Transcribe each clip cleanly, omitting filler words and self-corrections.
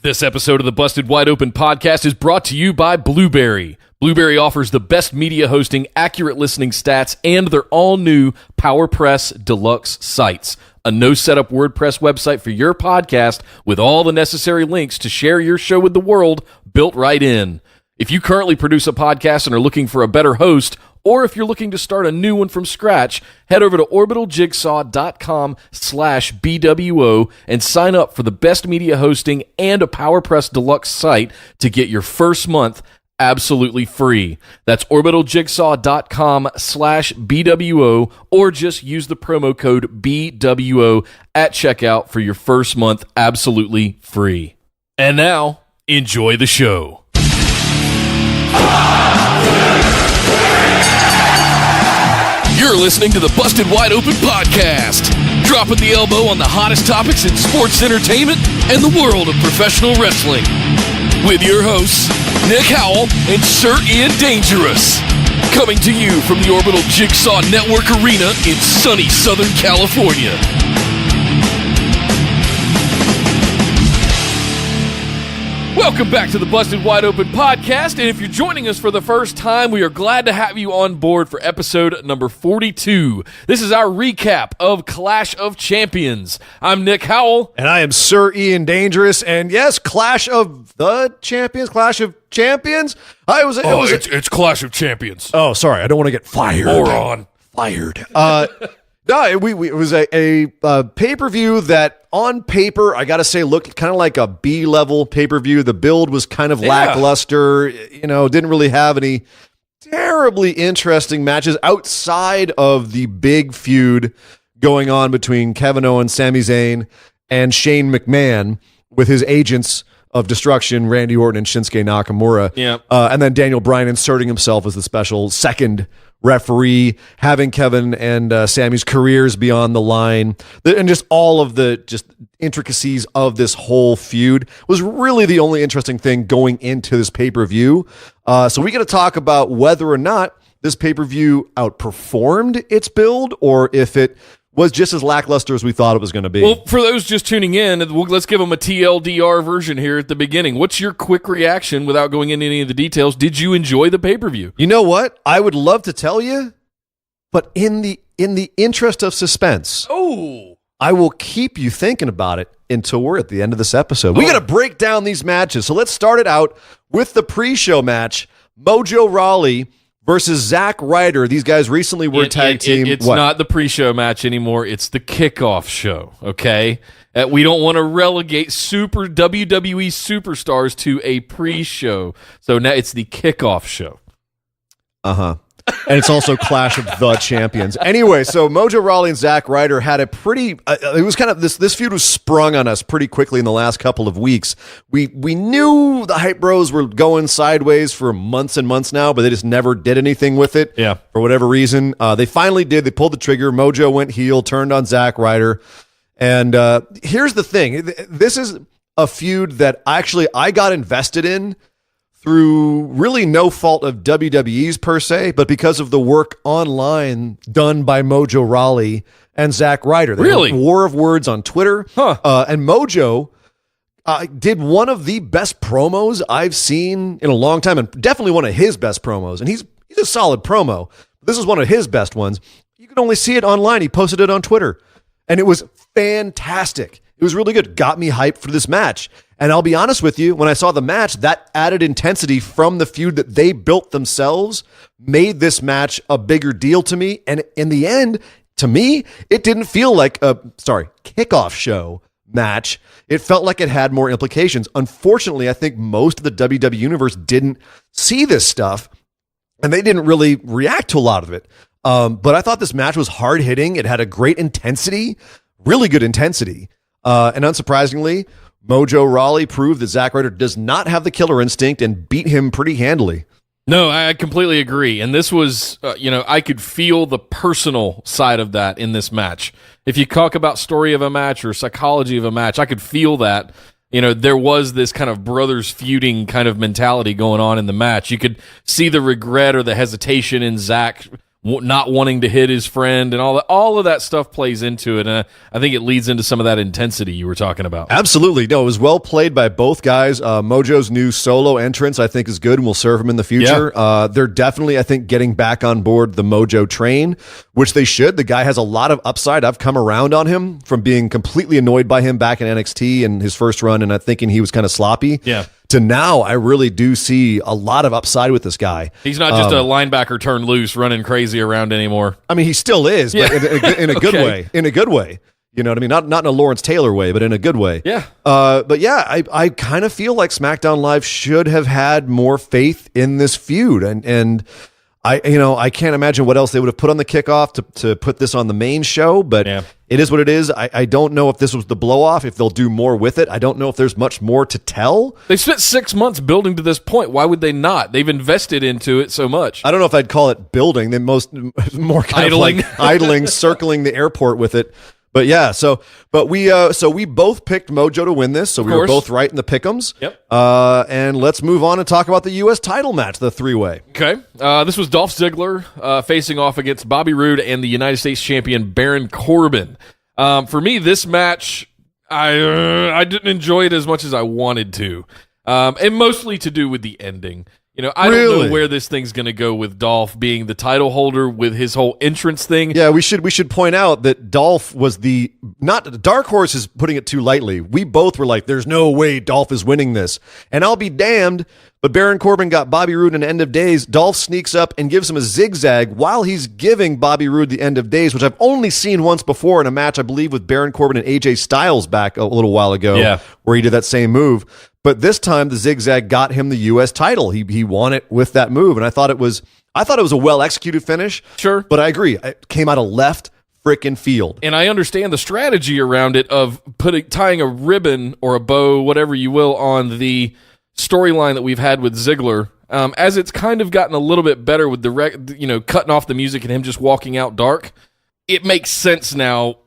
This episode of the Busted Wide Open podcast is brought to you by Blueberry. Blueberry offers the best media hosting, accurate listening stats, and their all-new PowerPress Deluxe sites. A no-setup WordPress website for your podcast with all the necessary links to share your show with the world built right in. If you currently produce a podcast and are looking for a better host, or if you're looking to start a new one from scratch, head over to orbitaljigsaw.com/BWO and sign up for the best media hosting and a PowerPress Deluxe site to get your first month absolutely free. That's orbitaljigsaw.com/BWO, or just use the promo code BWO at checkout for your first month absolutely free. And now, enjoy the show. You're listening to the Busted Wide Open podcast, dropping the elbow on the hottest topics in sports entertainment and the world of professional wrestling. With your hosts, Nick Howell and Sir Ian Dangerous. Coming to you from the Orbital Jigsaw Network Arena in sunny Southern California. Welcome back to the Busted Wide Open podcast, and if you're joining us for the first time, we are glad to have you on board for episode number 42. This is our recap of Clash of Champions. I'm Nick Howell. And I am Sir Ian Dangerous, and yes, Clash of the Champions, Clash of Champions? It's Clash of Champions. Oh, sorry, I don't want to get fired. Moron. Fired. No, it was a pay-per-view that, on paper, I got to say, looked kind of like a B-level pay-per-view. The build was kind of lackluster. You know, didn't really have any terribly interesting matches outside of the big feud going on between Kevin Owens, Sami Zayn, and Shane McMahon with his agents of destruction, Randy Orton and Shinsuke Nakamura. Yep. And then Daniel Bryan inserting himself as the special second referee, having Kevin and Sammy's careers be on the line, and just all of the just intricacies of this whole feud was really the only interesting thing going into this pay-per-view. So we got to talk about whether or not this pay-per-view outperformed its build, or if it was just as lackluster as we thought it was going to be. Well, for those just tuning in, let's give them a TLDR version here at the beginning. What's your quick reaction without going into any of the details? Did you enjoy the pay-per-view? You know what? I would love to tell you, but in the interest of suspense, I will keep you thinking about it until we're at the end of this episode. We got to break down these matches. So let's start it out with the pre-show match, Mojo Rawley versus Zack Ryder. These guys recently were a tag team. It's not the pre-show match anymore. It's the kickoff show, okay? We don't want to relegate super WWE superstars to a pre-show. So now it's the kickoff show. Uh-huh. And it's also Clash of the Champions. Anyway, so Mojo Rawley and Zack Ryder had a pretty... it was kind of... This feud was sprung on us pretty quickly in the last couple of weeks. We knew the Hype Bros were going sideways for months and months now, but they just never did anything with it. Yeah. For whatever reason. They finally did. They pulled the trigger. Mojo went heel, turned on Zack Ryder. And here's the thing. This is a feud that I got invested in through really no fault of WWE's per se, but because of the work online done by Mojo Rawley and Zack Ryder. They really? had a war of words on Twitter. And Mojo did one of the best promos I've seen in a long time, and definitely one of his best promos. And he's a solid promo. This is one of his best ones. You can only see it online. He posted it on Twitter. And it was fantastic. It was really good. Got me hyped for this match. And I'll be honest with you, when I saw the match, that added intensity from the feud that they built themselves made this match a bigger deal to me. And in the end, to me, it didn't feel like a kickoff show match. It felt like it had more implications. Unfortunately, I think most of the WWE universe didn't see this stuff, and they didn't really react to a lot of it. But I thought this match was hard-hitting. It had a great intensity, really good intensity. And unsurprisingly, Mojo Rawley proved that Zack Ryder does not have the killer instinct and beat him pretty handily. No, I completely agree. And this was, I could feel the personal side of that in this match. If you talk about story of a match or psychology of a match, I could feel that. There was this kind of brothers feuding kind of mentality going on in the match. You could see the regret or the hesitation in Zack not wanting to hit his friend, and all of that stuff plays into it. And I think it leads into some of that intensity you were talking about. Absolutely. No, it was well played by both guys. Mojo's new solo entrance, I think, is good and will serve him in the future. Yeah. They're definitely, I think, getting back on board the Mojo train, which they should. The guy has a lot of upside. I've come around on him from being completely annoyed by him back in NXT and his first run, and I'm thinking he was kind of sloppy. Yeah. To now, I really do see a lot of upside with this guy. He's not just a linebacker turned loose, running crazy around anymore. I mean, he still is, but in a good way. In a good way. You know what I mean? Not in a Lawrence Taylor way, but in a good way. Yeah. But yeah, I kind of feel like SmackDown Live should have had more faith in this feud, and I can't imagine what else they would have put on the kickoff to put this on the main show, but it is what it is. I don't know if this was the blow-off, if they'll do more with it. I don't know if there's much more to tell. They spent 6 months building to this point. Why would they not? They've invested into it so much. I don't know if I'd call it building. They more kind idling. of like idling, circling the airport with it. But yeah, we both picked Mojo to win this, so we were both right in the pick'ems. Yep. And let's move on and talk about the U.S. title match, the three-way. Okay. This was Dolph Ziggler facing off against Bobby Roode and the United States champion Baron Corbin. For me, this match, I didn't enjoy it as much as I wanted to, and mostly to do with the ending. You know, I don't know where this thing's going to go with Dolph being the title holder with his whole entrance thing. Yeah, we should point out that Dolph was not Dark Horse is putting it too lightly. We both were like, there's no way Dolph is winning this. And I'll be damned, but Baron Corbin got Bobby Roode in End of Days. Dolph sneaks up and gives him a zigzag while he's giving Bobby Roode the End of Days, which I've only seen once before in a match, I believe, with Baron Corbin and AJ Styles back a little while ago, where he did that same move. But this time, the zigzag got him the U.S. title. He won it with that move, and I thought it was a well executed finish. Sure, but I agree, it came out of left frickin' field, and I understand the strategy around it of tying a ribbon or a bow, whatever you will, on the storyline that we've had with Ziggler. As it's kind of gotten a little bit better with the cutting off the music and him just walking out dark, it makes sense now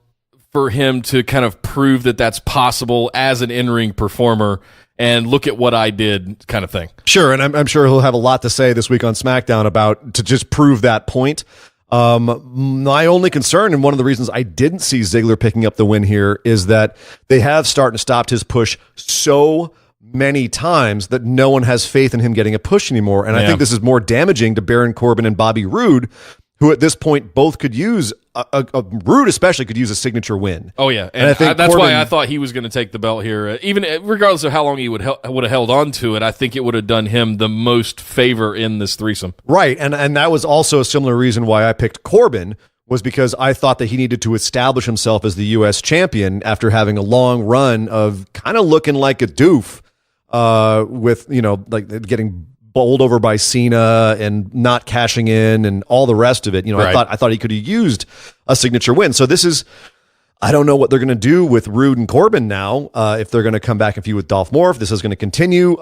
for him to kind of prove that that's possible as an in-ring performer. And look at what I did kind of thing. Sure, and I'm sure he'll have a lot to say this week on SmackDown about to just prove that point. My only concern, and one of the reasons I didn't see Ziggler picking up the win here, is that they have started to stop his push so many times that no one has faith in him getting a push anymore. And I think this is more damaging to Baron Corbin and Bobby Roode, who at this point both could use Roode especially could use a signature win. Oh yeah, and I think that's why I thought he was going to take the belt here. Even regardless of how long he would have held on to it, I think it would have done him the most favor in this threesome. Right, and that was also a similar reason why I picked Corbin, was because I thought that he needed to establish himself as the U.S. champion after having a long run of kind of looking like a doof, with like getting bowled over by Cena and not cashing in and all the rest of it. Right. I thought he could have used a signature win. So this is, I don't know what they're going to do with Roode and Corbin now. If they're going to come back and feud with Dolph more, if this is going to continue.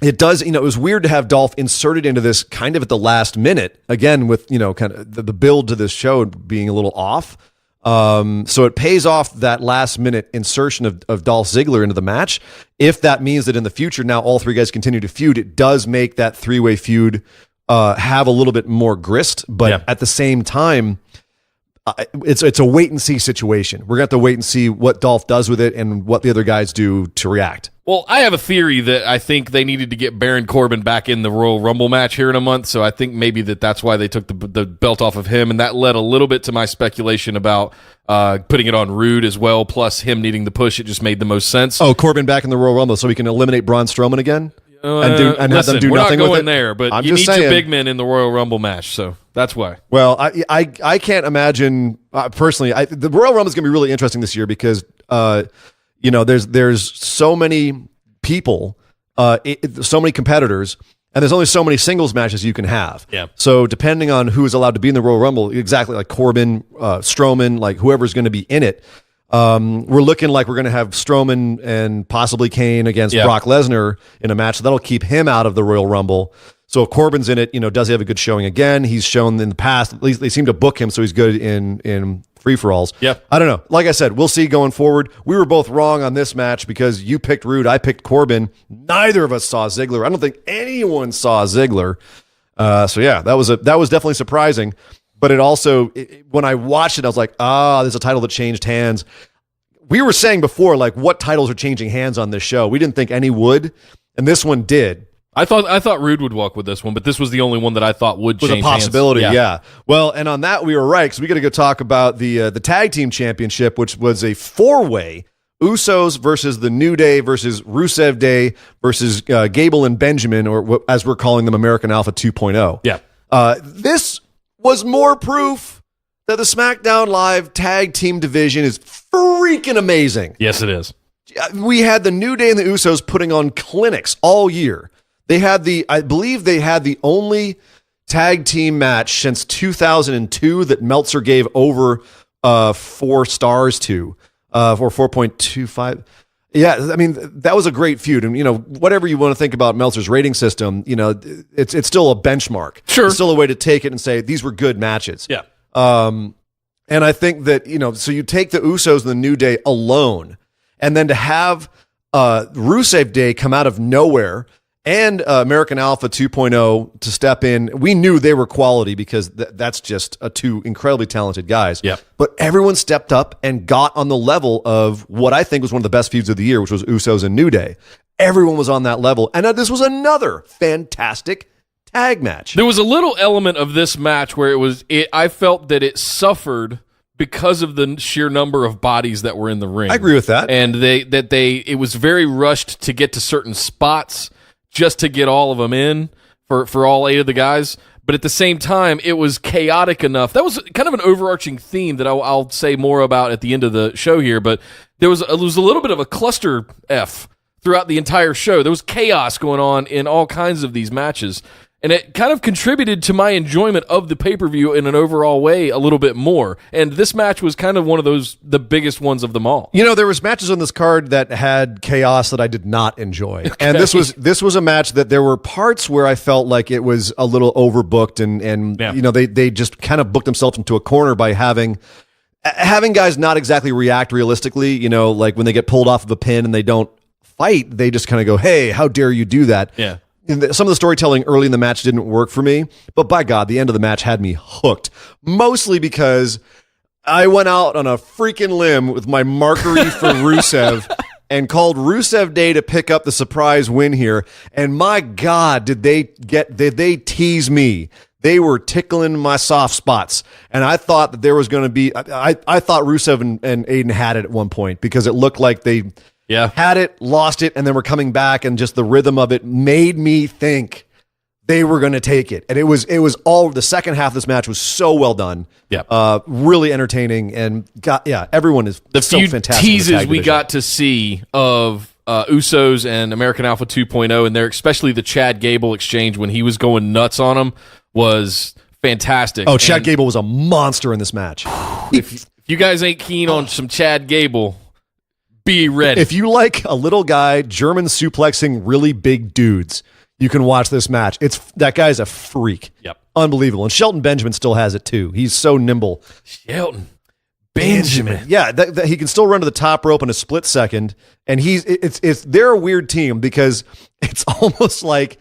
It does, it was weird to have Dolph inserted into this kind of at the last minute, again, with, kind of the build to this show being a little off. So it pays off that last minute insertion of Dolph Ziggler into the match. If that means that in the future now all three guys continue to feud, it does make that three-way feud have a little bit more grist. But at the same time, it's a wait and see situation. We're going to have to wait and see what Dolph does with it and what the other guys do to react. Well, I have a theory that I think they needed to get Baron Corbin back in the Royal Rumble match here in a month, so I think maybe that's why they took the belt off of him, and that led a little bit to my speculation about putting it on Roode as well, plus him needing the push. It just made the most sense. Oh, Corbin back in the Royal Rumble so we can eliminate Braun Strowman again? And have them do nothing with it? We're not going there, but you need saying, your big men in the Royal Rumble match, so that's why. Well, I can't imagine, personally, the Royal Rumble is going to be really interesting this year because there's so many people, so many competitors, and there's only so many singles matches you can have. Yeah. So depending on who is allowed to be in the Royal Rumble, exactly like Corbin, Strowman, like whoever's going to be in it, we're looking like we're going to have Strowman and possibly Kane against Brock Lesnar in a match. So that'll keep him out of the Royal Rumble. So if Corbin's in it, does he have a good showing again? He's shown in the past, at least they seem to book him, so he's good in free-for-alls. Yep. I don't know. Like I said, we'll see going forward. We were both wrong on this match because you picked Roode, I picked Corbin. Neither of us saw Ziggler. I don't think anyone saw Ziggler. So yeah, that was definitely surprising. But it also, when I watched it, I was like, there's a title that changed hands. We were saying before, like, what titles are changing hands on this show? We didn't think any would, and this one did. I thought Rude would walk with this one, but this was the only one that I thought would change hands. Was a possibility, yeah. Well, and on that we were right, because we got to go talk about the tag team championship, which was a 4-way. Usos versus the New Day versus Rusev Day versus Gable and Benjamin, or as we're calling them, American Alpha 2.0. Yeah. This was more proof that the SmackDown Live tag team division is freaking amazing. Yes, it is. We had the New Day and the Usos putting on clinics all year. I believe they had the only tag team match since 2002 that Meltzer gave over 4 stars to, or 4.25. Yeah, I mean, that was a great feud. And, whatever you want to think about Meltzer's rating system, it's still a benchmark. Sure. It's still a way to take it and say, these were good matches. Yeah. And I think that, so you take the Usos and the New Day alone, and then to have Rusev Day come out of nowhere and American Alpha 2.0 to step in. We knew they were quality because that's just 2 incredibly talented guys. Yep. But everyone stepped up and got on the level of what I think was one of the best feuds of the year, which was Usos and New Day. Everyone was on that level. And this was another fantastic tag match. There was a little element of this match where I felt that it suffered because of the sheer number of bodies that were in the ring. I agree with that. And it was very rushed to get to certain spots just to get all of them in for all 8 of the guys. But at the same time, it was chaotic enough. That was kind of an overarching theme that I'll say more about at the end of the show here. But there was a little bit of a cluster F throughout the entire show. There was chaos going on in all kinds of these matches. And it kind of contributed to my enjoyment of the pay-per-view in an overall way a little bit more. And this match was kind of one of the biggest ones of them all. There was matches on this card that had chaos that I did not enjoy. Okay. And this was a match that there were parts where I felt like it was a little overbooked and yeah. They just kind of booked themselves into a corner by having guys not exactly react realistically, like when they get pulled off of a pin and they don't fight, they just kind of go, "Hey, how dare you do that?" Yeah. Some of the storytelling early in the match didn't work for me, but by God, the end of the match had me hooked. Mostly because I went out on a freaking limb with my markery for Rusev and called Rusev Day to pick up the surprise win here. And my God, did they tease me? They were tickling my soft spots. And I thought that there was going to be, I thought Rusev and Aiden had it at one point because it looked like they had it, lost it, and then we're coming back, and just the rhythm of it made me think they were going to take it. And it was all, the second half of this match was so well done. Yeah. Really entertaining, and everyone is the so few fantastic. Teases we got to see of Usos and American Alpha 2.0, and especially the Chad Gable exchange when he was going nuts on him was fantastic. Oh, Chad Gable was a monster in this match. If you guys ain't keen on some Chad Gable, be ready. If you like a little guy German suplexing really big dudes, you can watch this match. That guy's a freak. Yep. Unbelievable. And Shelton Benjamin still has it too. He's so nimble. Shelton Benjamin. Yeah, he can still run to the top rope in a split second. And they're a weird team because it's almost like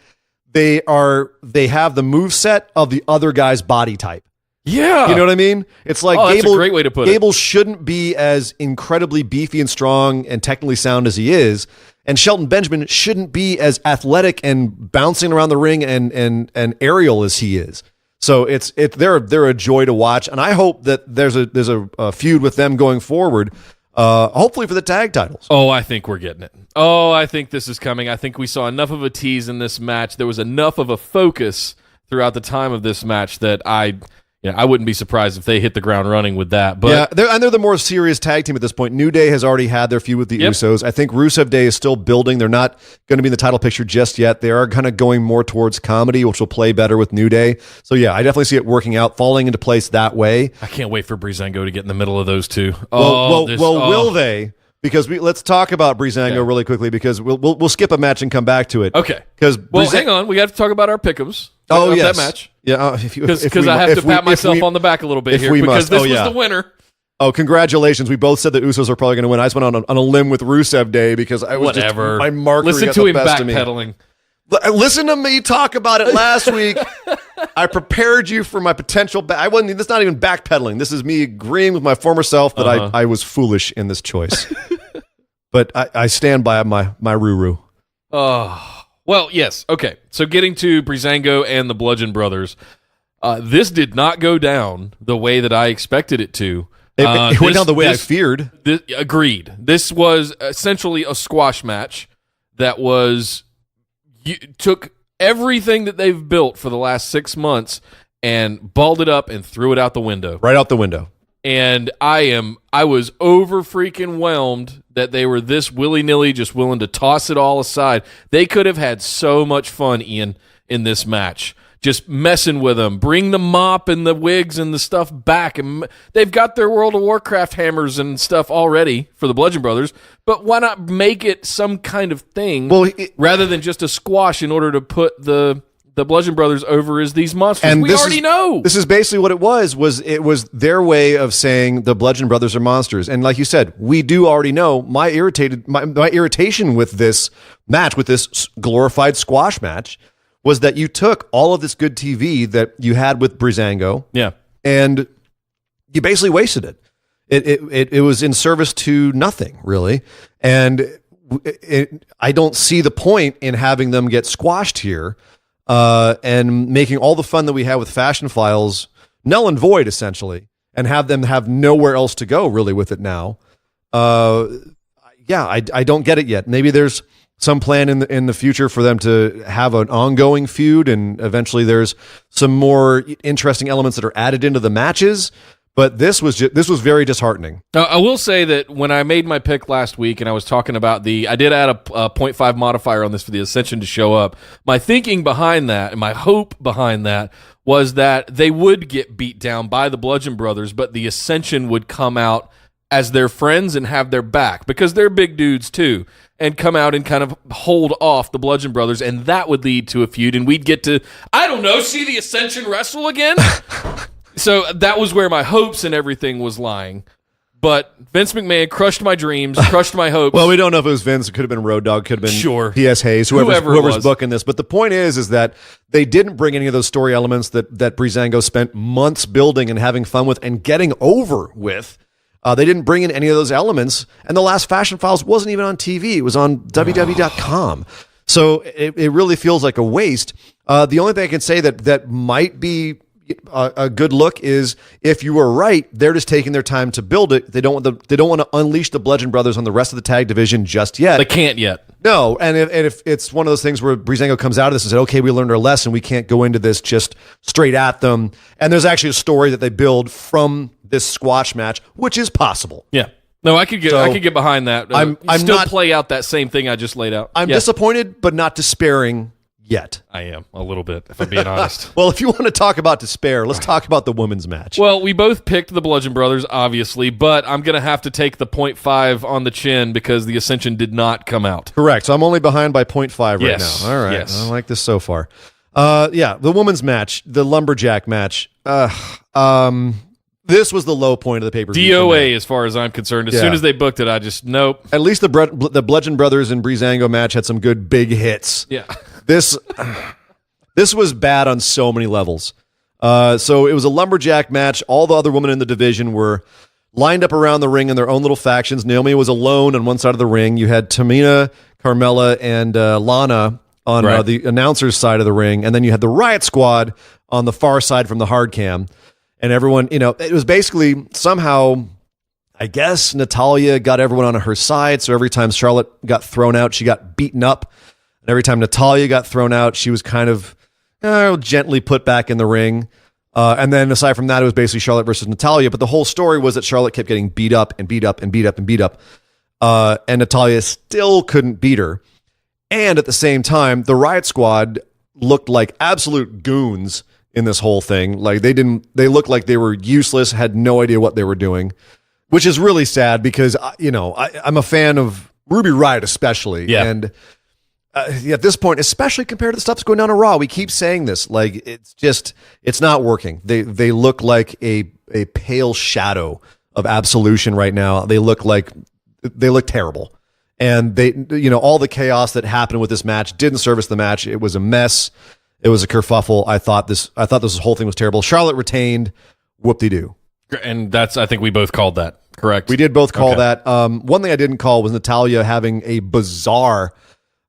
they have the moveset of the other guy's body type. Yeah. You know what I mean? It's like Gable, that's a great way to put it. Gable shouldn't be as incredibly beefy and strong and technically sound as he is. And Shelton Benjamin shouldn't be as athletic and bouncing around the ring and aerial as he is. So they're a joy to watch. And I hope that there's a feud with them going forward. Hopefully for the tag titles. Oh, I think we're getting it. Oh, I think this is coming. I think we saw enough of a tease in this match. There was enough of a focus throughout the time of this match that I wouldn't be surprised if they hit the ground running with that. But they're the more serious tag team at this point. New Day has already had their feud with the Usos. I think Rusev Day is still building. They're not going to be in the title picture just yet. They are kind of going more towards comedy, which will play better with New Day. So yeah, I definitely see it working out, falling into place that way. I can't wait for Breezango to get in the middle of those two. Will they? Because let's talk about Breezango really quickly because we'll skip a match and come back to it. Okay. Hang on. We have to talk about our pick'ems. Oh, yes. That match. Yeah. Because I have to pat myself on the back a little bit here because this was the winner. Oh, congratulations. We both said the Usos are probably going to win. I just went on a limb with Rusev Day because I was my marker Listen got to the him best of me. backpedaling. Listen to me talk about it last week. I prepared you for my potential. I wasn't. This is not even backpedaling. This is me agreeing with my former self that I was foolish in this choice. But I stand by my Ruru. Oh, well, yes. Okay. So getting to Breezango and the Bludgeon Brothers, this did not go down the way that I expected it to. It went down the way I feared. Agreed. This was essentially a squash match that took everything that they've built for the last 6 months and balled it up and threw it out the window. Right out the window. And I was over freaking whelmed that they were this willy-nilly just willing to toss it all aside. They could have had so much fun, Ian, in this match. Just messing with them. Bring the mop and the wigs and the stuff back. And they've got their World of Warcraft hammers and stuff already for the Bludgeon Brothers, but why not make it some kind of thing rather than just a squash in order to put the Bludgeon Brothers over as these monsters? And we already know. This is basically what it was. It was their way of saying the Bludgeon Brothers are monsters. And like you said, we do already know my irritation with this match, with this glorified squash match, was that you took all of this good TV that you had with Breezango, and you basically wasted it. It was in service to nothing, really. And I don't see the point in having them get squashed here and making all the fun that we had with Fashion Files null and void, essentially, and have them have nowhere else to go, really, with it now. I don't get it yet. Maybe there's some plan in the future for them to have an ongoing feud, and eventually there's some more interesting elements that are added into the matches. But this was very disheartening. I will say that when I made my pick last week and I was talking about I did add a 0.5 modifier on this for the Ascension to show up. My thinking behind that and my hope behind that was that they would get beat down by the Bludgeon Brothers, but the Ascension would come out as their friends and have their back, because they're big dudes too, and come out and kind of hold off the Bludgeon Brothers, and that would lead to a feud, and we'd get to, I don't know, see the Ascension wrestle again? So that was where my hopes and everything was lying. But Vince McMahon crushed my dreams, crushed my hopes. Well, we don't know if it was Vince. It could have been Road Dogg, could have been P.S. Hayes, whoever's booking this. But the point is that they didn't bring any of those story elements that Breezango spent months building and having fun with and getting over with. They didn't bring in any of those elements, and the last Fashion Files wasn't even on TV. It was on WWE.com. So it really feels like a waste. The only thing I can say that might be a good look is, if you were right, they're just taking their time to build it. They don't want to unleash the Bludgeon Brothers on the rest of the tag division just yet. They can't yet. No, and if it's one of those things where Breezango comes out of this and said, okay, we learned our lesson, we can't go into this just straight at them. And there's actually a story that they build from this squash match, which is possible. Yeah. No, I could get behind that. I'm still play out that same thing I just laid out. I'm disappointed, but not despairing yet. I am a little bit, if I'm being honest. Well, if you want to talk about despair, let's talk about the women's match. Well, we both picked the Bludgeon Brothers, obviously, but I'm going to have to take the 0.5 on the chin because the Ascension did not come out. Correct. So I'm only behind by 0.5 right now. All right. Yes. I like this so far. The women's match, the Lumberjack match. This was the low point of the pay-per-view. DOA, as far as I'm concerned. As soon as they booked it, I just, nope. At least the Bludgeon Brothers and Breezango match had some good big hits. Yeah. This was bad on so many levels. So it was a Lumberjack match. All the other women in the division were lined up around the ring in their own little factions. Naomi was alone on one side of the ring. You had Tamina, Carmella, and Lana on the announcer's side of the ring. And then you had the Riot Squad on the far side from the hard cam. And everyone, it was basically somehow, I guess, Natalya got everyone on her side. So every time Charlotte got thrown out, she got beaten up. And every time Natalya got thrown out, she was kind of gently put back in the ring. And then aside from that, it was basically Charlotte versus Natalya. But the whole story was that Charlotte kept getting beat up and beat up and beat up and beat up. And Natalya still couldn't beat her. And at the same time, the Riot Squad looked like absolute goons in this whole thing. Like they looked like they were useless, had no idea what they were doing, which is really sad because, I'm a fan of Ruby Riott especially. Yeah. And at this point, especially compared to the stuff that's going down on Raw, we keep saying this, like, it's not working. They look like a pale shadow of Absolution right now. They look terrible. And all the chaos that happened with this match didn't service the match. It was a mess. It was a kerfuffle. I thought this whole thing was terrible. Charlotte retained. Whoop-de-doo. And I think we both called that, correct? We did both call that. One thing I didn't call was Natalya having a bizarre,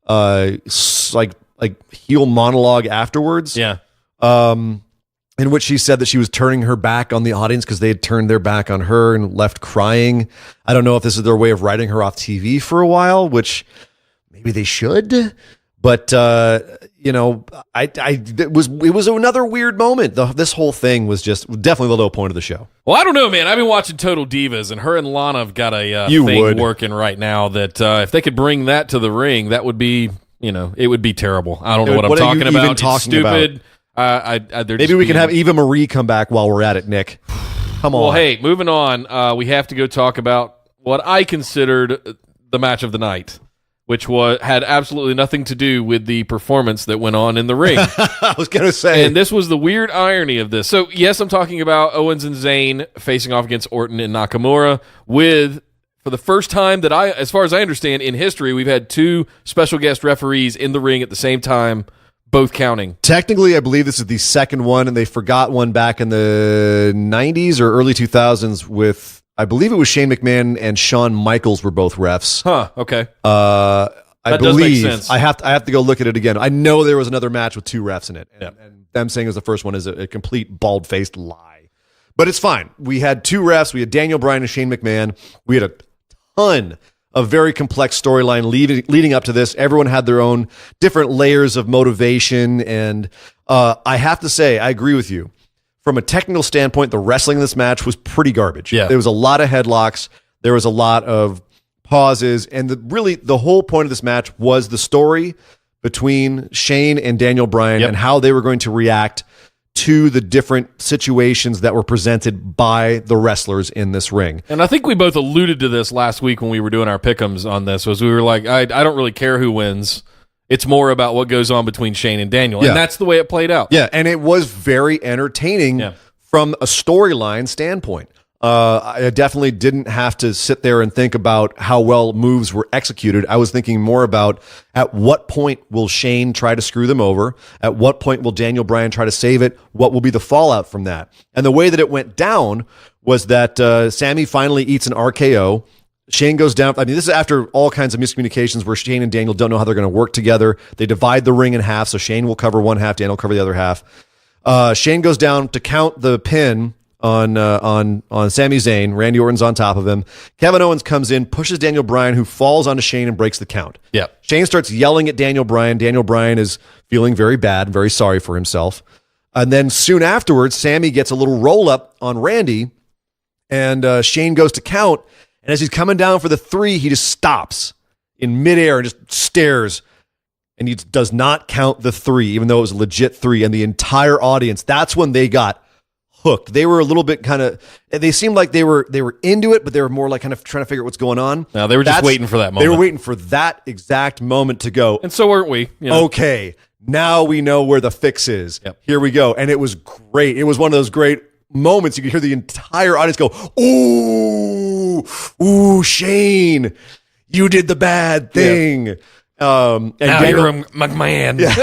like heel monologue afterwards. Yeah. In which she said that she was turning her back on the audience because they had turned their back on her and left crying. I don't know if this is their way of writing her off TV for a while, which maybe they should. But it was another weird moment. This whole thing was just definitely the low point of the show. Well, I don't know, man. I've been watching Total Divas, and her and Lana have got a thing working right now that if they could bring that to the ring, that would be, it would be terrible. I don't know what I'm talking about. It's stupid. Maybe we can have Eva Marie come back while we're at it, Nick. Come on. Well, hey, moving on. We have to go talk about what I considered the match of the night, which had absolutely nothing to do with the performance that went on in the ring. I was going to say. And this was the weird irony of this. So, yes, I'm talking about Owens and Zayn facing off against Orton and Nakamura for the first time that as far as I understand, in history, we've had two special guest referees in the ring at the same time, both counting. Technically, I believe this is the second one, and they forgot one back in the 90s or early 2000s with, I believe it was Shane McMahon and Shawn Michaels were both refs. Huh, okay. I That believe, does make sense. I have to go look at it again. I know there was another match with two refs in it, and them saying it was the first one is a complete bald-faced lie. But it's fine. We had two refs. We had Daniel Bryan and Shane McMahon. We had a ton of very complex storyline leading up to this. Everyone had their own different layers of motivation, and I have to say, I agree with you. From a technical standpoint, the wrestling in this match was pretty garbage. Yeah. There was a lot of headlocks. There was a lot of pauses, and the whole point of this match was the story between Shane and Daniel Bryan and how they were going to react to the different situations that were presented by the wrestlers in this ring. And I think we both alluded to this last week when we were doing our pick'ems on this, was we were like, I don't really care who wins. It's more about what goes on between Shane and Daniel. And that's the way it played out. Yeah, and it was very entertaining from a storyline standpoint. I definitely didn't have to sit there and think about how well moves were executed. I was thinking more about at what point will Shane try to screw them over? At what point will Daniel Bryan try to save it? What will be the fallout from that? And the way that it went down was that Sammy finally eats an RKO. Shane goes down. I mean, this is after all kinds of miscommunications where Shane and Daniel don't know how they're going to work together. They divide the ring in half, so Shane will cover one half, Daniel will cover the other half. Shane goes down to count the pin on Sami Zayn. Randy Orton's on top of him. Kevin Owens comes in, pushes Daniel Bryan, who falls onto Shane and breaks the count. Yeah. Shane starts yelling at Daniel Bryan. Daniel Bryan is feeling very bad, very sorry for himself. And then soon afterwards, Sami gets a little roll up on Randy, and Shane goes to count. And as he's coming down for the 3, he just stops in midair and just stares. And he does not count the 3, even though it was a legit 3. And the entire audience, that's when they got hooked. They were a little bit they seemed like they were into it, but they were more like kind of trying to figure out what's going on. No, they were just waiting for that moment. They were waiting for that exact moment to go. And so weren't we. Okay, now we know where the fix is. Yep. Here we go. And it was great. It was one of those great moments. You could hear the entire audience go, ooh, Shane, you did the bad thing. Yeah. And now Daniel, you're McMahon. Yeah.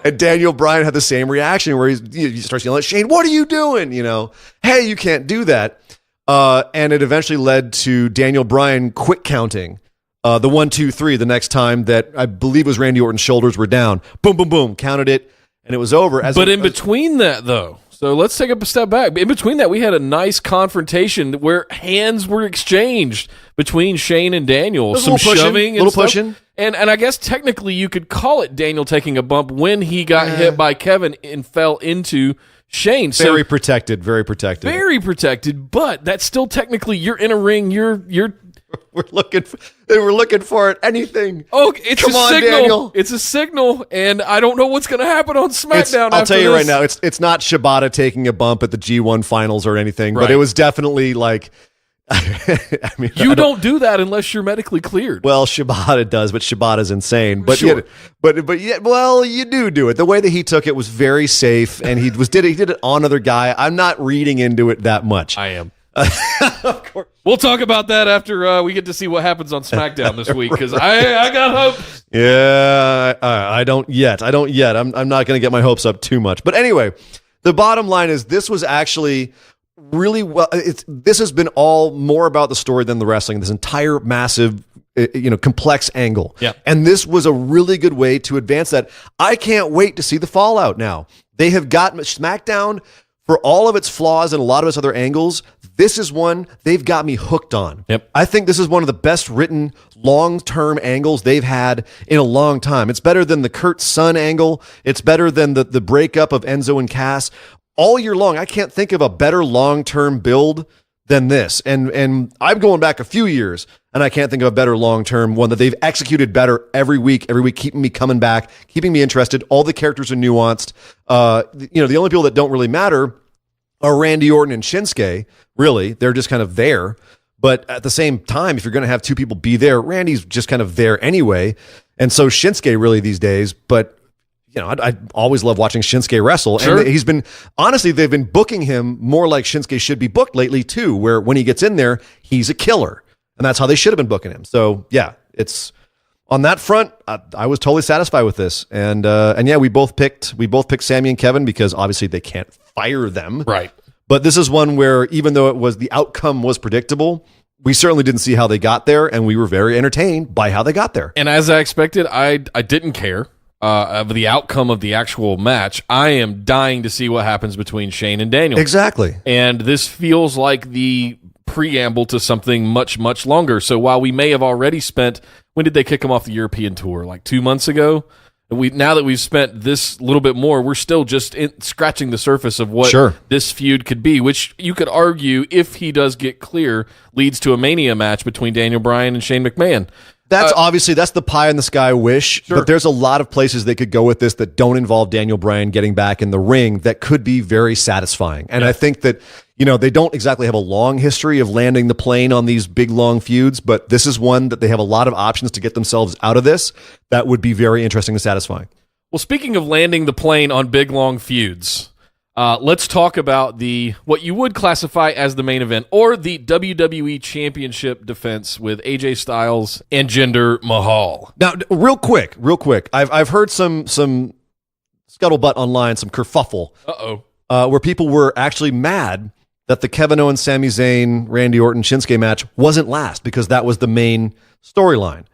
And Daniel Bryan had the same reaction where he starts yelling at Shane, what are you doing? Hey, you can't do that. And it eventually led to Daniel Bryan quick counting the 1, 2, 3 the next time that I believe was Randy Orton's shoulders were down. Boom, boom, boom, counted it, and it was over. But in between that, though, so let's take a step back. In between that, we had a nice confrontation where hands were exchanged between Shane and Daniel. Some shoving and stuff. Pushing. And I guess technically you could call it Daniel taking a bump when he got hit by Kevin and fell into Shane. Very protected, very protected. Very protected, but that's still technically you're in a ring, you're We're looking for it. Anything. Oh, it's Come a on, signal. Daniel. It's a signal, and I don't know what's going to happen on SmackDown. I'll tell you this. right now, it's not Shibata taking a bump at the G1 finals or anything, Right. but it was definitely like, I mean, You don't do that unless you're medically cleared. Well, Shibata does, but Shibata's insane. But Sure. you do it. The way that he took it was very safe, and he did it on another guy. I'm not reading into it that much. I am. Of course. We'll talk about that after we get to see what happens on SmackDown this week, because I got hope. Yeah, I don't yet. I'm not going to get my hopes up too much. But anyway, the bottom line is this was actually really well. This has been all more about the story than the wrestling. This entire massive, complex angle. Yeah. And this was a really good way to advance that. I can't wait to see the fallout now. They have gotten SmackDown, for all of its flaws and a lot of its other angles, this is one they've got me hooked on. Yep. I think this is one of the best written long-term angles they've had in a long time. It's better than the Kurt Son angle. It's better than the breakup of Enzo and Cass. All year long, I can't think of a better long-term build than this. And I'm going back a few years, and I can't think of a better long-term one that they've executed better every week, keeping me coming back, keeping me interested. All the characters are nuanced. The only people that don't really matter are Randy Orton and Shinsuke, really. They're just kind of there. But at the same time, if you're going to have two people be there, Randy's just kind of there anyway. And so Shinsuke really these days. But I always love watching Shinsuke wrestle. Sure. And honestly, they've been booking him more like Shinsuke should be booked lately too, where when he gets in there, he's a killer. And that's how they should have been booking him. So yeah, it's on that front. I was totally satisfied with this. And yeah, we both picked Sammy and Kevin because obviously they can't fire them. Right. But this is one where even though the outcome was predictable, we certainly didn't see how they got there. And we were very entertained by how they got there. And as I expected, I didn't care of the outcome of the actual match. I am dying to see what happens between Shane and Daniel. Exactly. And this feels like the preamble to something much, much longer. So while we may have already spent, when did they kick him off the European tour? Like 2 months ago? Now that we've spent this little bit more, we're still just scratching the surface of what this feud could be, which you could argue, if he does get clear, leads to a Mania match between Daniel Bryan and Shane McMahon. That's obviously that's the pie in the sky wish, but there's a lot of places they could go with this that don't involve Daniel Bryan getting back in the ring that could be very satisfying. And I think that, they don't exactly have a long history of landing the plane on these big, long feuds, but this is one that they have a lot of options to get themselves out of this that would be very interesting and satisfying. Well, speaking of landing the plane on big, long feuds, let's talk about what you would classify as the main event, or the WWE Championship defense with AJ Styles and Jinder Mahal. Now, real quick, I've heard some scuttlebutt online, some kerfuffle, where people were actually mad that the Kevin Owens, Sami Zayn, Randy Orton, Shinsuke match wasn't last because that was the main storyline.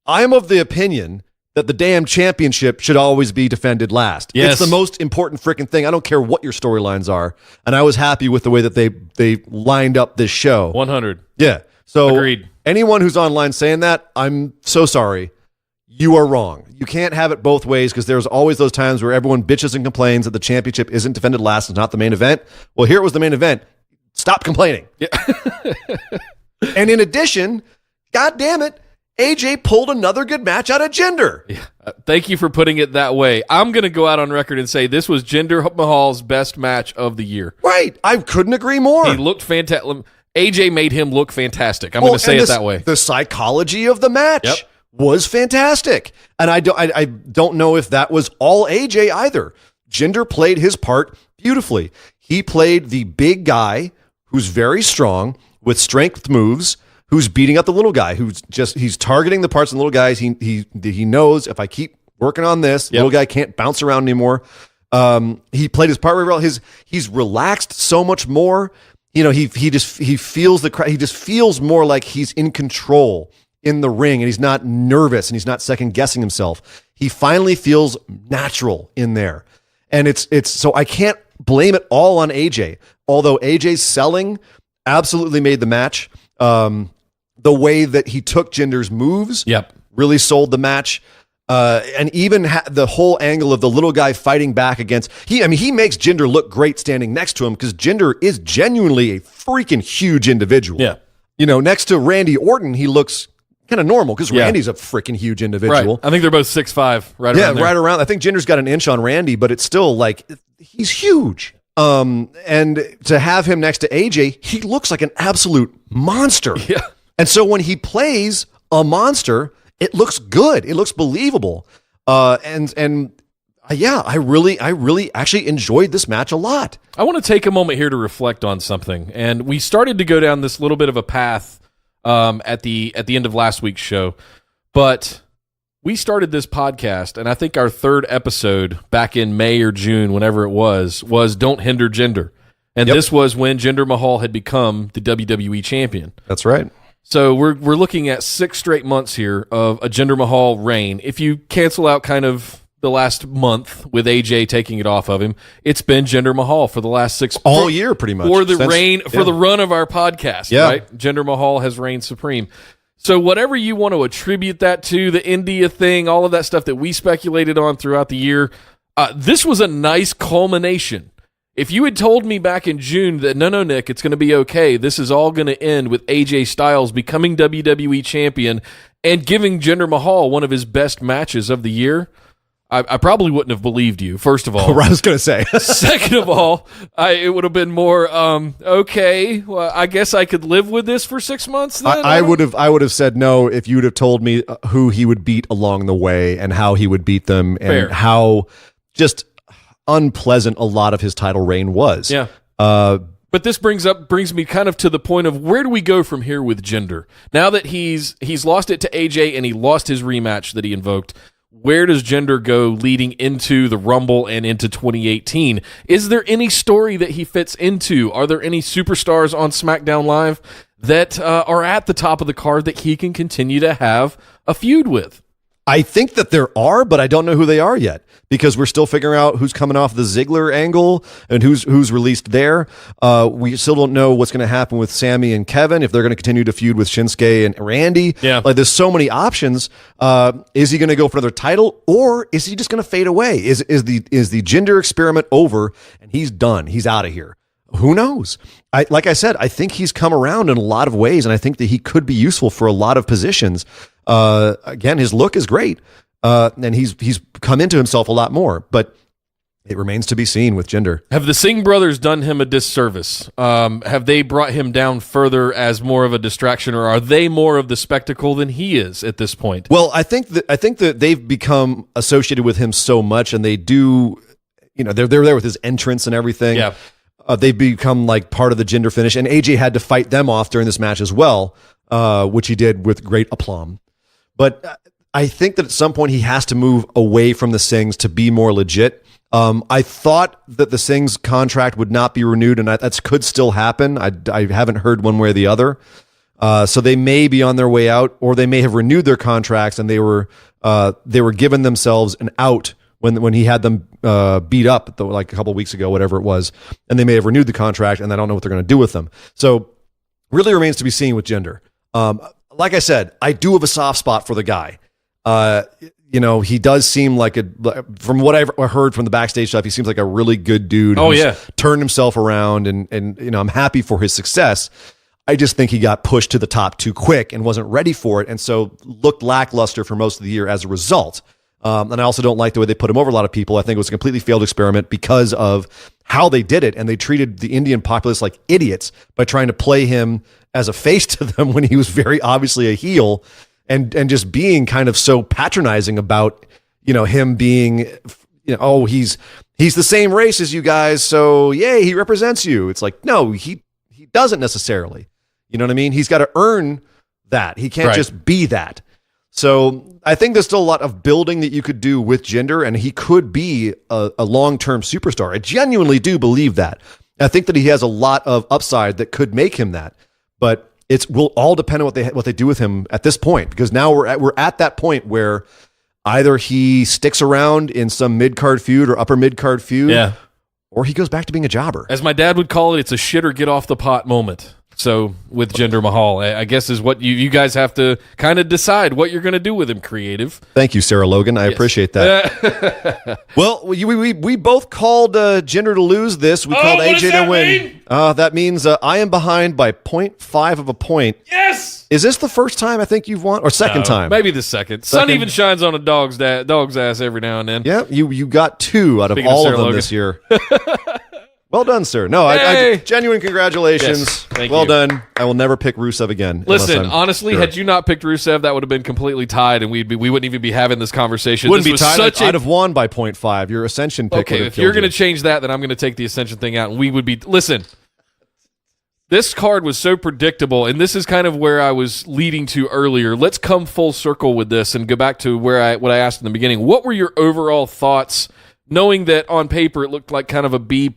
I am of the opinion that the damn championship should always be defended last. Yes. It's the most important freaking thing. I don't care what your storylines are. And I was happy with the way that they lined up this show. 100. Yeah. So agreed. Anyone who's online saying that, I'm so sorry. You are wrong. You can't have it both ways because there's always those times where everyone bitches and complains that the championship isn't defended last. It's not the main event. Well, here it was the main event. Stop complaining. Yeah. And in addition, God damn it, AJ pulled another good match out of Jinder. Yeah. Thank you for putting it that way. I'm going to go out on record and say this was Jinder Mahal's best match of the year. Right. I couldn't agree more. He looked fantastic. AJ made him look fantastic. I'm going to say it that way. The psychology of the match was fantastic. And I don't know if that was all AJ either. Jinder played his part beautifully. He played the big guy who's very strong with strength moves, who's beating up the little guy, he's targeting the parts of the little guys. He knows if I keep working on this, the little guy can't bounce around anymore. He played his part very well. He's relaxed so much more. He feels the crowd. He just feels more like he's in control in the ring, and he's not nervous and he's not second guessing himself. He finally feels natural in there. And it's so I can't blame it all on AJ. Although AJ's selling absolutely made the match. The way that he took Jinder's moves really sold the match. And even the whole angle of the little guy fighting back against he makes Jinder look great standing next to him because Jinder is genuinely a freaking huge individual. Yeah. Next to Randy Orton, he looks kind of normal because Randy's a freaking huge individual. Right. I think they're both 6'5", right around there. Right around. I think Jinder's got an inch on Randy, but it's still like he's huge. And to have him next to AJ, he looks like an absolute monster. Yeah. And so when he plays a monster, it looks good. It looks believable. I really actually enjoyed this match a lot. I want to take a moment here to reflect on something. And we started to go down this little bit of a path at the end of last week's show. But we started this podcast, and I think our third episode back in May or June, whenever it was Don't Hinder Jinder. And this was when Jinder Mahal had become the WWE champion. That's right. So we're looking at 6 straight months here of a Jinder Mahal reign. If you cancel out kind of the last month with AJ taking it off of him, it's been Jinder Mahal for the last 6 all year pretty much. For the the run of our podcast, right? Jinder Mahal has reigned supreme. So whatever you want to attribute that to, the India thing, all of that stuff that we speculated on throughout the year, this was a nice culmination. If you had told me back in June that, no, Nick, it's going to be okay, this is all going to end with AJ Styles becoming WWE champion and giving Jinder Mahal one of his best matches of the year, I probably wouldn't have believed you, first of all. I was going to say. Second of all, it would have been more, okay, well, I guess I could live with this for 6 months then? I would have said no if you would have told me who he would beat along the way and how he would beat them and how just unpleasant a lot of his title reign was. Yeah. But this brings me kind of to the point of where do we go from here with Jinder? Now that he's lost it to AJ and he lost his rematch that he invoked, where does Jinder go leading into the Rumble and into 2018? Is there any story that he fits into? Are there any superstars on SmackDown Live that are at the top of the card that he can continue to have a feud with? I think that there are, but I don't know who they are yet because we're still figuring out who's coming off the Ziggler angle and who's released there. We still don't know what's going to happen with Sammy and Kevin, if they're going to continue to feud with Shinsuke and Randy. Yeah. Like, there's so many options. Is he going to go for another title, or is he just going to fade away? Is the Jinder experiment over and he's done? He's out of here. Who knows? Like I said, I think he's come around in a lot of ways, and I think that he could be useful for a lot of positions. Again, his look is great, and he's come into himself a lot more, but it remains to be seen with Jinder. Have the Singh brothers done him a disservice? Have they brought him down further as more of a distraction, or are they more of the spectacle than he is at this point? Well, I think that they've become associated with him so much, and they do, they're there with his entrance and everything. Yeah. They've become like part of the Jinder finish, and AJ had to fight them off during this match as well, which he did with great aplomb. But I think that at some point he has to move away from the Singhs to be more legit. I thought that the Singhs contract would not be renewed, and that could still happen. I haven't heard one way or the other. So they may be on their way out, or they may have renewed their contracts, and they were giving themselves an out when he had them beat up like a couple of weeks ago, whatever it was, and they may have renewed the contract, and I don't know what they're going to do with them. So really remains to be seen with Jinder. Like I said, I do have a soft spot for the guy. He does seem like from what I've heard from the backstage stuff, he seems like a really good dude. Who's turned himself around, and I'm happy for his success. I just think he got pushed to the top too quick and wasn't ready for it, and so looked lackluster for most of the year as a result. And I also don't like the way they put him over a lot of people. I think it was a completely failed experiment because of how they did it, and they treated the Indian populace like idiots by trying to play him as a face to them when he was very obviously a heel, and just being kind of so patronizing about him being he's the same race as you guys, so yay, he represents you. It's like, no, he doesn't necessarily. You know what I mean? He's got to earn that. He can't just be that. So I think there's still a lot of building that you could do with Jinder, and he could be a long-term superstar. I genuinely do believe that. I think that he has a lot of upside that could make him that, but it will all depend on what they do with him at this point, because now we're at that point where either he sticks around in some mid-card feud or upper mid-card feud, or he goes back to being a jobber. As my dad would call it, it's a shit or get off the pot moment. So with Jinder Mahal, I guess is what you guys have to kind of decide what you're going to do with him, creative. Thank you, Sarah Logan. I appreciate that. Well, we both called Jinder to lose this. We called AJ to win. That means I am behind by 0.5 of a point. Yes! Is this the first time I think you've won? Or second time? Maybe the second. Sun even shines on a dog's ass every now and then. Yeah, you got 2 out of all of them Logan. This year. Well done, sir. No, I genuine congratulations. Yes, thank well you. Done. I will never pick Rusev again. Listen, honestly, had you not picked Rusev, that would have been completely tied, and we wouldn't even be having this conversation. Wouldn't be tied. I'd have won by 0.5. Your Ascension pick. Okay, if you're going to change that, then I'm going to take the Ascension thing out, and we would be. Listen. This card was so predictable, and this is kind of where I was leading to earlier. Let's come full circle with this and go back to what I asked in the beginning. What were your overall thoughts, knowing that on paper it looked like kind of a B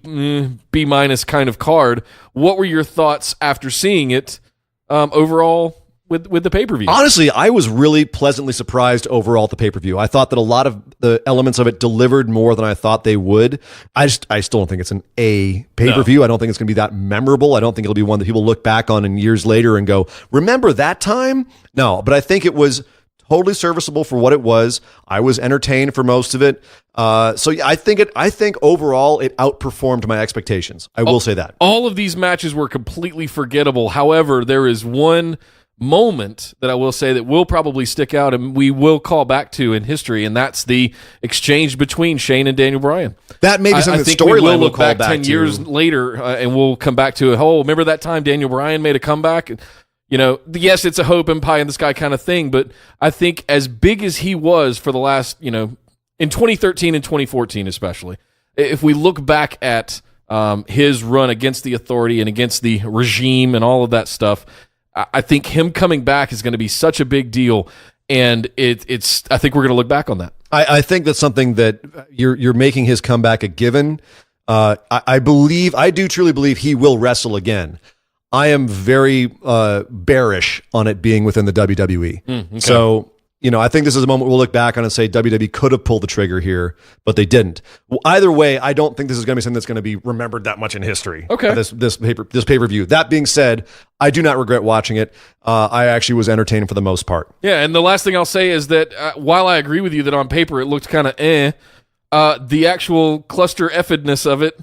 minus kind of card? What were your thoughts after seeing it overall with the pay-per-view? Honestly, I was really pleasantly surprised overall at the pay-per-view. I thought that a lot of the elements of it delivered more than I thought they would. I still don't think it's an A pay-per-view. No. I don't think it's going to be that memorable. I don't think it'll be one that people look back on in years later and go, remember that time? No, but I think it was totally serviceable for what it was. I was entertained for most of it. So yeah, I think overall it outperformed my expectations. I will say that. All of these matches were completely forgettable. However, there is one moment that I will say that will probably stick out and we will call back to in history, and that's the exchange between Shane and Daniel Bryan. That may be something the will storyline look back back 10 years later and we'll come back to it. Oh, remember that time Daniel Bryan made a comeback? You know, yes, it's a hope and pie in the sky kind of thing, but I think as big as he was for the last, in 2013 and 2014 especially, if we look back at his run against the Authority and against the regime and all of that stuff, I think him coming back is going to be such a big deal, and it's. I think we're going to look back on that. I think that's something that you're making his comeback a given. I do truly believe he will wrestle again. I am very bearish on it being within the WWE. Okay. So, I think this is a moment we'll look back on and say WWE could have pulled the trigger here, but they didn't. Well, either way, I don't think this is going to be something that's going to be remembered that much in history. Okay. This pay-per-view. That being said, I do not regret watching it. I actually was entertained for the most part. Yeah, and the last thing I'll say is that while I agree with you that on paper it looked kind of the actual cluster effedness of it,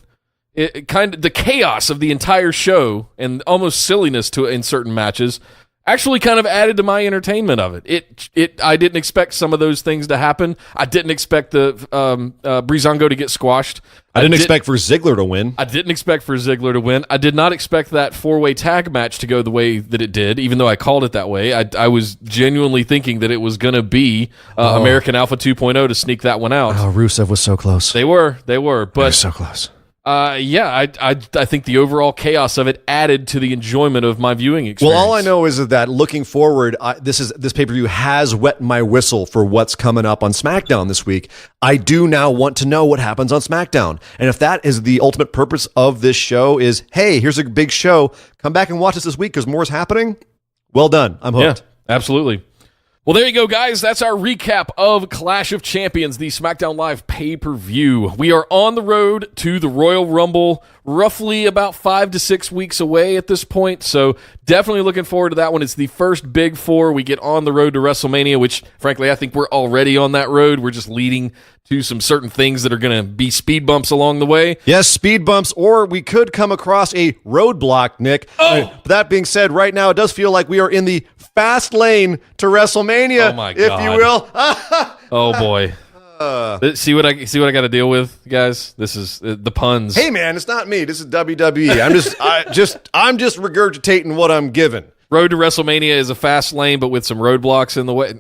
the chaos of the entire show and almost silliness to it in certain matches actually kind of added to my entertainment of it. I didn't expect some of those things to happen. I didn't expect the Breezango to get squashed. I didn't expect for Ziggler to win. I didn't expect for Ziggler to win. I did not expect that four-way tag match to go the way that it did, even though I called it that way. I was genuinely thinking that it was going to be American Alpha 2.0 to sneak that one out. Oh, Rusev was so close. They were. But they were so close. I think the overall chaos of it added to the enjoyment of my viewing experience. Well, all I know is that looking forward, this pay-per-view has wet my whistle for what's coming up on SmackDown this week. I do now want to know what happens on SmackDown. And if that is the ultimate purpose of this show is, hey, here's a big show, come back and watch us this week because more is happening, well done. I'm hooked. Yeah, absolutely. Well, there you go, guys. That's our recap of Clash of Champions, the SmackDown Live pay-per-view. We are on the road to the Royal Rumble, roughly about 5 to 6 weeks away at this point, so definitely looking forward to that one. It's the first Big Four. We get on the road to WrestleMania, which, frankly, I think we're already on that road. We're just leading to some certain things that are going to be speed bumps along the way. Yes, speed bumps, or we could come across a roadblock, Nick. That being said, right now it does feel like we are in the fast lane to WrestleMania, if you will. Oh boy! See what I got to deal with, guys. This is the puns. Hey man, it's not me. This is WWE. I'm just regurgitating what I'm given. Road to WrestleMania is a fast lane, but with some roadblocks in the way.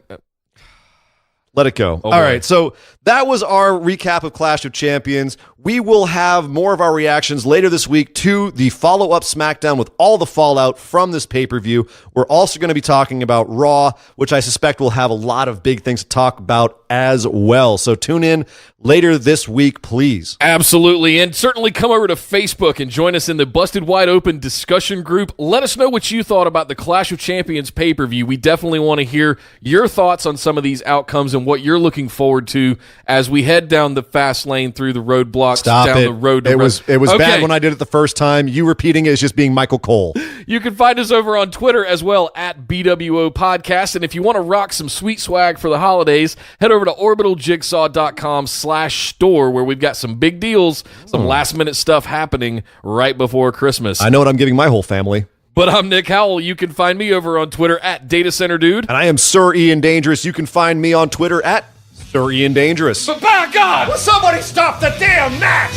Let it go. All right, so that was our recap of Clash of Champions. We will have more of our reactions later this week to the follow-up SmackDown with all the fallout from this pay-per-view. We're also going to be talking about Raw, which I suspect will have a lot of big things to talk about as well. So tune in later this week, please. Absolutely, and certainly come over to Facebook and join us in the Busted Wide Open discussion group. Let us know what you thought about the Clash of Champions pay-per-view. We definitely want to hear your thoughts on some of these outcomes and what you're looking forward to as we head down the fast lane through the roadblocks. Stop down it. The road to it was bad when I did it the first time. You repeating it is just being Michael Cole. You can find us over on Twitter as well at BWO Podcast. And if you want to rock some sweet swag for the holidays, head over to orbitaljigsaw.com/store where we've got some big deals, some last minute stuff happening right before Christmas. I know what I'm giving my whole family. But I'm Nick Howell. You can find me over on Twitter at Data Center Dude. And I am Sir Ian Dangerous. You can find me on Twitter at Sir Ian Dangerous. But by God, will somebody stop the damn match?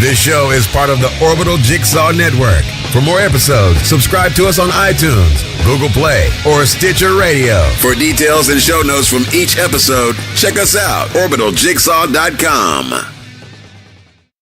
This show is part of the Orbital Jigsaw Network. For more episodes, subscribe to us on iTunes, Google Play, or Stitcher Radio. For details and show notes from each episode, check us out, orbitaljigsaw.com.